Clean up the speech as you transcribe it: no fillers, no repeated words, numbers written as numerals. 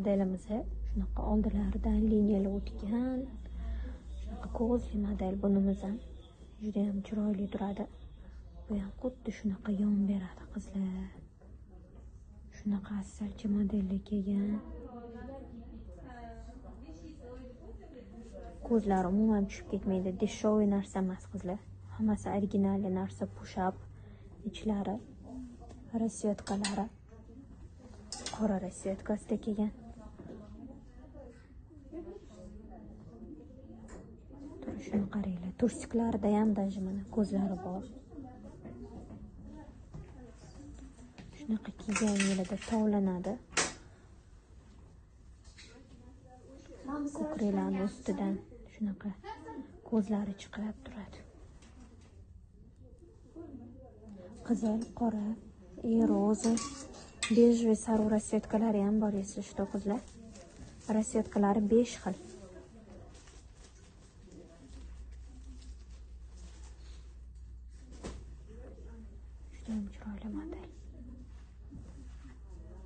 Modelimiz shunaqa oldilaridan liniyalar o'tgan. Shunaqa ko'zli model bunimiz ham juda ham chiroyli turadi. Bu ham xuddi shunaqa yon beradi qizlar. Shunaqa asalchi modelga kelgan. Ko'zlari umuman tushib ketmaydi. Deshyoviy narsa emas qizlar. Hammasi original narsa, push-up ichlari, rasvetkalari. Qora rasvetkasida kelgan. Shuni qaranglar. Tursiklarida ham даже mana ko'zlari bor. Shunaqa kiygan yerida tovlanadi. Ko'kraklarning ustidan shunaqa ko'zlari chiqib turadi. Qizil, qora, roza, bej va sariq rasvetkalari ham bor, esda qizlar. Rasvetkalari 5 xil.